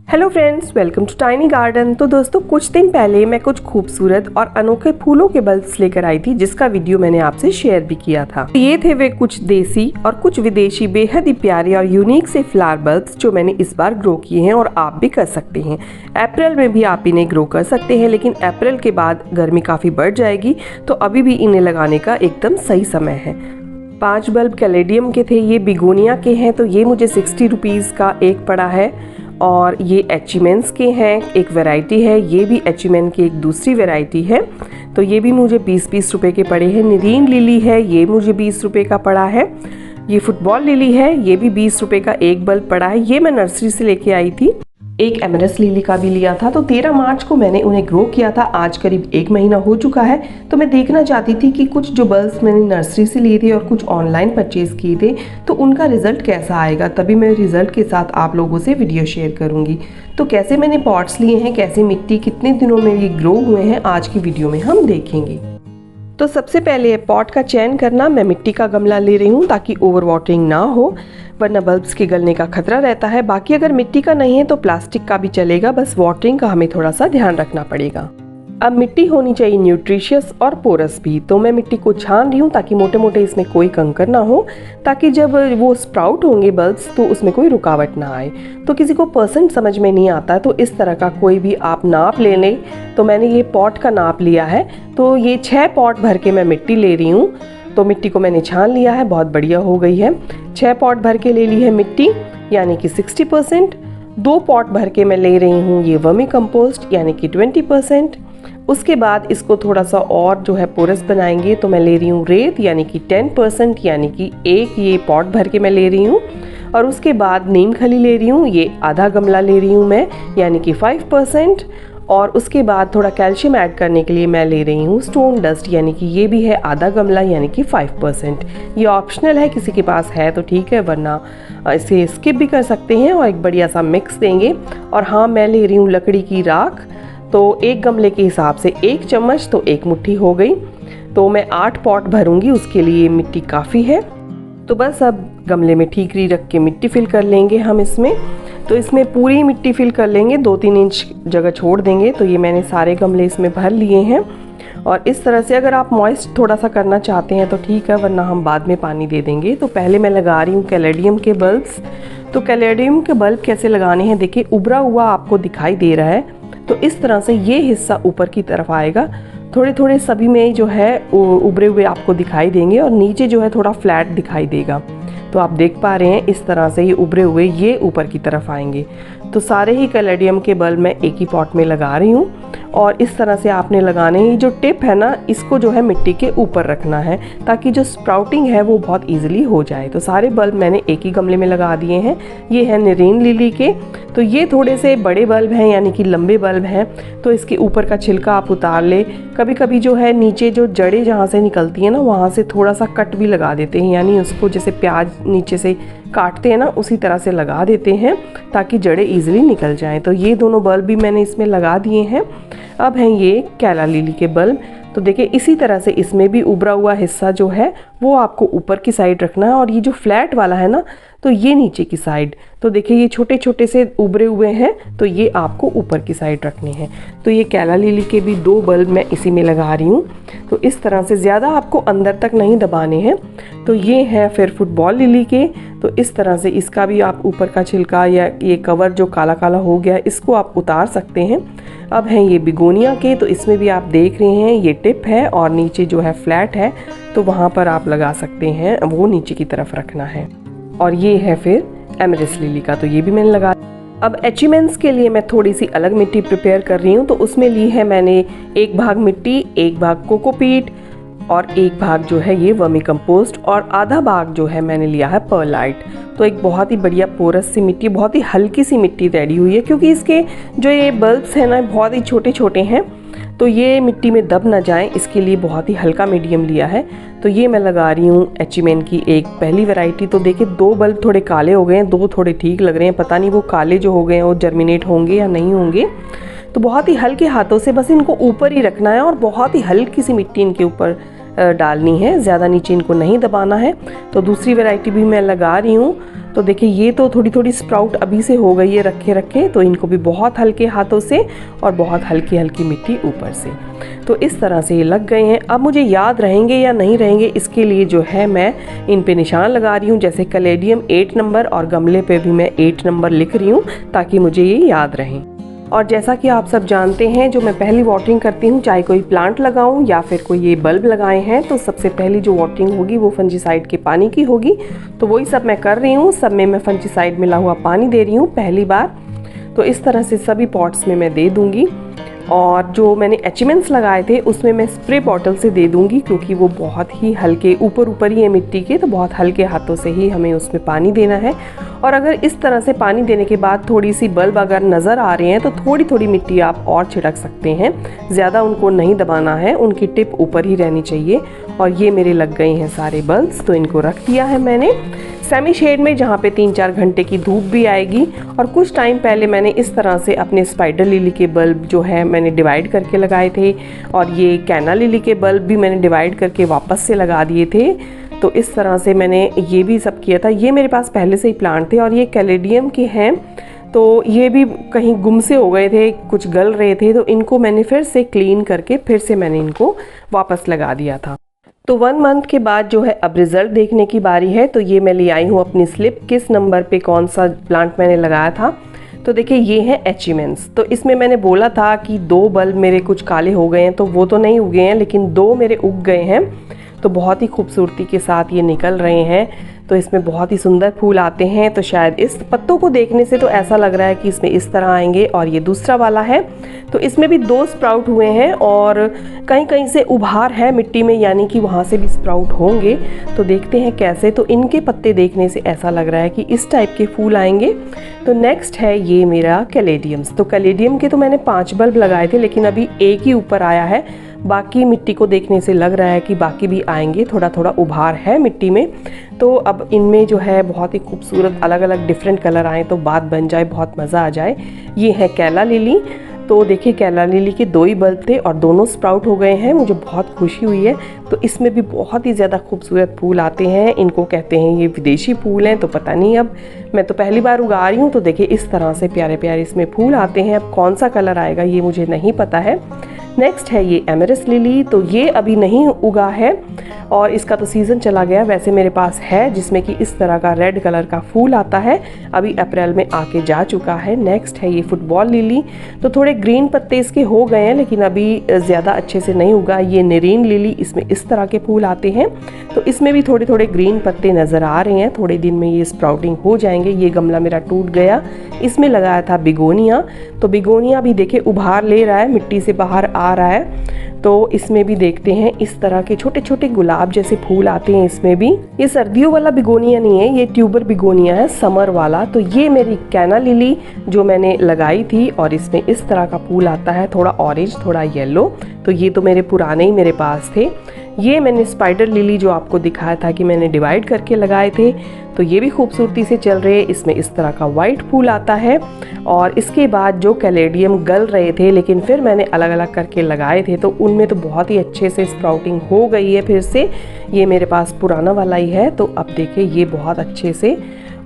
Hello friends, welcome to tiny garden. तो दोस्तों, कुछ दिन पहले मैं कुछ खूबसूरत और अनोखे फूलों के बल्ब्स लेकर आई थी, जिसका वीडियो मैंने आपसे शेयर भी किया था। ये थे वे कुछ देसी और कुछ विदेशी बेहद ही प्यारे और यूनिक से फ्लावर बल्ब्स जो मैंने इस बार ग्रो किए हैं और आप भी कर सकते हैं। अप्रैल में भी आप इन्हें ग्रो कर सकते हैं, लेकिन अप्रैल के बाद गर्मी काफ़ी बढ़ जाएगी, तो अभी भी इन्हें लगाने का एकदम सही समय है। 5 बल्ब कैलेडियम के थे, ये बिगोनिया के हैं, तो ये मुझे 60 रुपीज़ का एक पड़ा है। और ये एचिमेंस के हैं, एक वैरायटी है, ये भी एचिमेन की एक दूसरी वैरायटी है, तो ये भी मुझे 20-20 रुपए के पड़े हैं। निरीन लिली है, ये मुझे 20 रुपए का पड़ा है। ये फुटबॉल लिली है, ये भी 20 रुपए का एक बल्ब पड़ा है। ये मैं नर्सरी से लेके आई थी। एक एमरस लिली का भी लिया था, तो 13 मार्च को मैंने उन्हें ग्रो किया था। आज करीब 1 महीना हो चुका है। तो मैं देखना चाहती थी कि कुछ जो बल्ब्स मैंने नर्सरी से लिए थे और कुछ ऑनलाइन परचेज किए थे, तो उनका रिजल्ट कैसा आएगा। तभी मैं रिजल्ट के साथ आप लोगों से वीडियो शेयर करूंगी। तो कैसे मैंने पॉट्स लिए हैं, कैसे मिट्टी, कितने दिनों में ये ग्रो हुए हैं, आज की वीडियो में हम देखेंगे। तो सबसे पहले पॉट का चयन करना। मैं मिट्टी का गमला ले रही हूँ ताकि ओवर वाटरिंग ना हो, वरना बल्ब्स के गलने का खतरा रहता है। बाकी अगर मिट्टी का नहीं है तो प्लास्टिक का भी चलेगा, बस वाटरिंग का हमें थोड़ा सा ध्यान रखना पड़ेगा। अब मिट्टी होनी चाहिए न्यूट्रिशियस और पोरस भी, तो मैं मिट्टी को छान रही हूँ ताकि मोटे मोटे इसमें कोई कंकर ना हो, ताकि जब वो स्प्राउट होंगे बल्ब्स तो उसमें कोई रुकावट ना आए। तो किसी को परसेंट समझ में नहीं आता है तो इस तरह का कोई भी आप नाप ले लें। तो मैंने ये पॉट का नाप लिया है, तो ये 6 पॉट भर के मैं मिट्टी ले रही हूँ। तो मिट्टी को मैंने छान लिया है, बहुत बढ़िया हो गई है। 6 पॉट भर के ले ली है मिट्टी, यानी कि 60%। 2 पॉट भर के मैं ले रही हूँ ये वर्मी कंपोस्ट, यानी कि 20%। उसके बाद इसको थोड़ा सा और जो है पोरस बनाएंगे, तो मैं ले रही हूँ रेत, यानी कि 10%, यानी कि एक ये पॉट भर के मैं ले रही हूँ। और उसके बाद नीम खली ले रही हूँ, ये आधा गमला ले रही हूँ मैं, यानी कि 5%। और उसके बाद थोड़ा कैल्शियम ऐड करने के लिए मैं ले रही हूँ स्टोन डस्ट, यानी कि ये भी है आधा गमला, यानी कि 5%। ये ऑप्शनल है, किसी के पास है तो ठीक है, वरना इसे स्किप भी कर सकते हैं। और एक बढ़िया सा मिक्स देंगे। और हाँ, मैं ले रही हूँ लकड़ी की राख, तो एक गमले के हिसाब से 1 चम्मच, तो 1 मुट्ठी हो गई। तो मैं 8 पॉट भरूंगी, उसके लिए मिट्टी काफ़ी है। तो बस अब गमले में ठीकरी रख के मिट्टी फिल कर लेंगे हम इसमें। तो इसमें पूरी मिट्टी फिल कर लेंगे, 2-3 इंच जगह छोड़ देंगे। तो ये मैंने सारे गमले इसमें भर लिए हैं। और इस तरह से अगर आप मॉइस्ट थोड़ा सा करना चाहते हैं तो ठीक है, वरना हम बाद में पानी दे देंगे। तो पहले मैं लगा रही हूँ कैलेडियम के बल्ब्स। तो कैलेडियम के बल्ब कैसे लगाने हैं, देखिए उभरा हुआ आपको दिखाई दे रहा है, तो इस तरह से ये हिस्सा ऊपर की तरफ आएगा। थोड़े थोड़े सभी में जो है उभरे हुए आपको दिखाई देंगे, और नीचे जो है थोड़ा फ्लैट दिखाई देगा। तो आप देख पा रहे हैं, इस तरह से ये उभरे हुए ये ऊपर की तरफ आएंगे। तो सारे ही कैलेडियम के बल्ब मैं एक ही पॉट में लगा रही हूँ। और इस तरह से आपने लगाने ही, जो टिप है ना, इसको जो है मिट्टी के ऊपर रखना है, ताकि जो स्प्राउटिंग है वो बहुत इजीली हो जाए। तो सारे बल्ब मैंने एक ही गमले में लगा दिए हैं। ये है निरीन लिली के, तो ये थोड़े से बड़े बल्ब हैं, यानी कि लंबे बल्ब हैं, तो इसके ऊपर का छिलका आप उतार ले। कभी कभी जो है नीचे जो जड़ें जहाँ से निकलती हैं ना, वहाँ से थोड़ा सा कट भी लगा देते हैं, यानी उसको जैसे प्याज नीचे से काटते हैं ना, उसी तरह से लगा देते हैं ताकि जड़ें इजीली निकल जाएं। तो ये दोनों बल्ब भी मैंने इसमें लगा दिए हैं। अब हैं ये कैला लिली के बल्ब। तो देखिए इसी तरह से इसमें भी उभरा हुआ हिस्सा जो है वो आपको ऊपर की साइड रखना है, और ये जो फ्लैट वाला है ना, तो ये नीचे की साइड। तो देखिए ये छोटे छोटे से उभरे हुए हैं, तो ये आपको ऊपर की साइड रखने हैं। तो ये कैला लिली के भी 2 बल्ब मैं इसी में लगा रही हूँ। तो इस तरह से ज़्यादा आपको अंदर तक नहीं दबाने हैं। तो ये है फिर फुटबॉल लिली के। तो इस तरह से इसका भी आप ऊपर का छिलका या ये कवर जो काला काला हो गया, इसको आप उतार सकते हैं। अब हैं ये बिगोनिया के, तो इसमें भी आप देख रहे हैं ये टिप है और नीचे जो है फ्लैट है, तो वहाँ पर आप लगा सकते हैं, वो नीचे की तरफ रखना है। और ये है फिर एमरस लिली का, तो ये भी मैंने लगा। अब एचिमेंस के लिए मैं थोड़ी सी अलग मिट्टी प्रिपेयर कर रही हूँ। तो उसमें ली है मैंने 1 भाग मिट्टी, 1 भाग कोकोपीट, और 1 भाग जो है ये वर्मी कंपोस्ट, और आधा भाग जो है मैंने लिया है परलाइट। तो एक बहुत ही बढ़िया पोरस सी मिट्टी, बहुत ही हल्की सी मिट्टी रेडी हुई है, क्योंकि इसके जो ये बल्ब्स हैं ना बहुत ही छोटे छोटे हैं, तो ये मिट्टी में दब ना जाएं, इसके लिए बहुत ही हल्का मीडियम लिया है। तो ये मैं लगा रही हूँ एचिमेन की एक पहली वैरायटी। तो देखिए 2 बल्ब थोड़े काले हो गए हैं, 2 थोड़े ठीक लग रहे हैं, पता नहीं वो काले जो हो गए हैं वो जर्मिनेट होंगे या नहीं होंगे। तो बहुत ही हल्के हाथों से बस इनको ऊपर ही रखना है, और बहुत ही हल्की सी मिट्टी इनके ऊपर डालनी है, ज़्यादा नीचे इनको नहीं दबाना है। तो दूसरी वैरायटी भी मैं लगा रही हूँ। तो देखिए ये तो थोड़ी थोड़ी स्प्राउट अभी से हो गई है रखे रखे, तो इनको भी बहुत हल्के हाथों से और बहुत हल्की हल्की मिट्टी ऊपर से, तो इस तरह से ये लग गए हैं। अब मुझे याद रहेंगे या नहीं रहेंगे, इसके लिए जो है मैं इन पे निशान लगा रही हूँ। जैसे कैलेडियम 8 नंबर और गमले पे भी मैं 8 नंबर लिख रही हूँ ताकि मुझे ये याद रहें। और जैसा कि आप सब जानते हैं, जो मैं पहली वाटरिंग करती हूँ, चाहे कोई प्लांट लगाऊं या फिर कोई ये बल्ब लगाए हैं, तो सबसे पहली जो वाटरिंग होगी वो फंजीसाइड के पानी की होगी। तो वही सब मैं कर रही हूँ। सब में मैं फंजीसाइड मिला हुआ पानी दे रही हूँ पहली बार। तो इस तरह से सभी पॉट्स में मैं दे दूँगी। और जो मैंने एचिमेंट्स लगाए थे उसमें मैं स्प्रे बॉटल से दे दूंगी, क्योंकि वो बहुत ही हल्के ऊपर ही है मिट्टी के, तो बहुत हल्के हाथों से ही हमें उसमें पानी देना है। और अगर इस तरह से पानी देने के बाद थोड़ी सी बल्ब अगर नज़र आ रहे हैं तो थोड़ी थोड़ी मिट्टी आप और छिड़क सकते हैं, ज़्यादा उनको नहीं दबाना है, उनकी टिप ऊपर ही रहनी चाहिए। और ये मेरे लग गए हैं सारे बल्ब्स, तो इनको रख दिया है मैंने सेमी शेड में, जहाँ पे 3-4 घंटे की धूप भी आएगी। और कुछ टाइम पहले मैंने इस तरह से अपने स्पाइडर लिली के बल्ब जो है मैंने डिवाइड करके लगाए थे, और ये कैना लिली के बल्ब भी मैंने डिवाइड करके वापस से लगा दिए थे। तो इस तरह से मैंने ये भी सब किया था। ये मेरे पास पहले से ही प्लांट थे, और ये कैलेडियम के हैं, तो ये भी कहीं गुम से हो गए थे, कुछ गल रहे थे, तो इनको मैंने फिर से क्लीन करके फिर से मैंने इनको वापस लगा दिया था। तो 1 मंथ के बाद जो है अब रिज़ल्ट देखने की बारी है। तो ये मैं ले आई हूँ अपनी स्लिप, किस नंबर पे कौन सा प्लांट मैंने लगाया था। तो देखिए ये हैं एचिमेंट्स। तो इसमें मैंने बोला था कि 2 बल्ब मेरे कुछ काले हो गए हैं, तो वो तो नहीं उगे हैं, लेकिन 2 मेरे उग गए हैं। तो बहुत ही खूबसूरती के साथ ये निकल रहे हैं। तो इसमें बहुत ही सुंदर फूल आते हैं। तो शायद इस पत्तों को देखने से तो ऐसा लग रहा है कि इसमें इस तरह आएंगे। और ये दूसरा वाला है, तो इसमें भी 2 स्प्राउट हुए हैं, और कहीं कहीं से उभार है मिट्टी में, यानी कि वहाँ से भी स्प्राउट होंगे। तो देखते हैं कैसे। तो इनके पत्ते देखने से ऐसा लग रहा है कि इस टाइप के फूल आएंगे। तो नेक्स्ट है ये मेरा कैलेडियम्स। तो कैलेडियम के तो मैंने 5 बल्ब लगाए थे, लेकिन अभी एक ही ऊपर आया है। बाकी मिट्टी को देखने से लग रहा है कि बाकी भी आएंगे, थोड़ा थोड़ा उभार है मिट्टी में। तो अब इनमें जो है बहुत ही खूबसूरत अलग अलग डिफरेंट कलर आए तो बात बन जाए, बहुत मज़ा आ जाए। ये है कैला लिली। तो देखिए कैला लिली के 2 ही बल्ब थे और दोनों स्प्राउट हो गए हैं, मुझे बहुत खुशी हुई है। तो इसमें भी बहुत ही ज़्यादा खूबसूरत फूल आते हैं। इनको कहते हैं ये विदेशी फूल हैं, तो पता नहीं, अब मैं तो पहली बार उगा रही हूँ। तो देखिए इस तरह से प्यारे प्यारे इसमें फूल आते हैं। अब कौन सा कलर आएगा ये मुझे नहीं पता है। नेक्स्ट है ये एमेरस लिली। तो ये अभी नहीं उगा है और इसका तो सीज़न चला गया। वैसे मेरे पास है जिसमें कि इस तरह का रेड कलर का फूल आता है, अभी अप्रैल में आके जा चुका है। नेक्स्ट है ये फुटबॉल लिली। तो थोड़े ग्रीन पत्ते इसके हो गए हैं, लेकिन अभी ज़्यादा अच्छे से नहीं उगा। ये निरीन लिली, इसमें इस तरह के फूल आते हैं। तो इसमें भी थोड़े थोड़े ग्रीन पत्ते नज़र आ रहे हैं, थोड़े दिन में ये स्प्राउटिंग हो जाएंगे। ये गमला मेरा टूट गया, इसमें लगाया था बिगोनिया। तो बिगोनिया भी देखिए उभार ले रहा है, मिट्टी से बाहर आ रहा है। तो इसमें भी देखते हैं इस तरह के छोटे छोटे गुलाब जैसे फूल आते हैं इसमें भी। ये सर्दियों वाला बिगोनिया नहीं है, ये ट्यूबर बिगोनिया है, समर वाला। तो ये मेरी कैना लिली जो मैंने लगाई थी, और इसमें इस तरह का फूल आता है, थोड़ा ऑरेंज थोड़ा येलो। तो ये तो मेरे पुराने ही मेरे पास थे। ये मैंने स्पाइडर लिली जो आपको दिखाया था कि मैंने डिवाइड करके लगाए थे, तो ये भी खूबसूरती से चल रहे हैं। इसमें इस तरह का वाइट फूल आता है। और इसके बाद जो कैलेडियम गल रहे थे, लेकिन फिर मैंने अलग अलग करके लगाए थे, तो उनमें तो बहुत ही अच्छे से स्प्राउटिंग हो गई है फिर से। ये मेरे पास पुराना वाला ही है। तो अब देखिए ये बहुत अच्छे से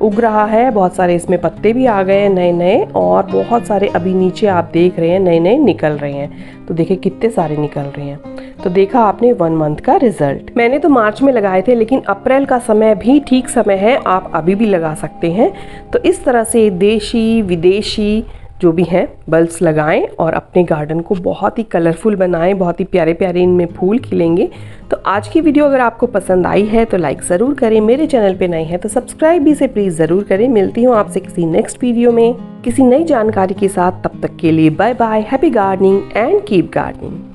उग रहा है, बहुत सारे इसमें पत्ते भी आ गए हैं नए नए, और बहुत सारे अभी नीचे आप देख रहे हैं नए नए निकल रहे हैं। तो देखिए कितने सारे निकल रहे हैं। तो देखा आपने 1 मंथ का रिजल्ट। मैंने तो मार्च में लगाए थे, लेकिन अप्रैल का समय भी ठीक समय है, आप अभी भी लगा सकते हैं। तो इस तरह से देशी विदेशी जो भी हैं बल्ब्स लगाएं और अपने गार्डन को बहुत ही कलरफुल बनाएं, बहुत ही प्यारे प्यारे इनमें फूल खिलेंगे। तो आज की वीडियो अगर आपको पसंद आई है तो लाइक ज़रूर करें, मेरे चैनल पे नए हैं तो सब्सक्राइब भी से प्लीज़ ज़रूर करें। मिलती हूँ आपसे किसी नेक्स्ट वीडियो में किसी नई जानकारी के साथ। तब तक के लिए bye bye, happy gardening and keep gardening.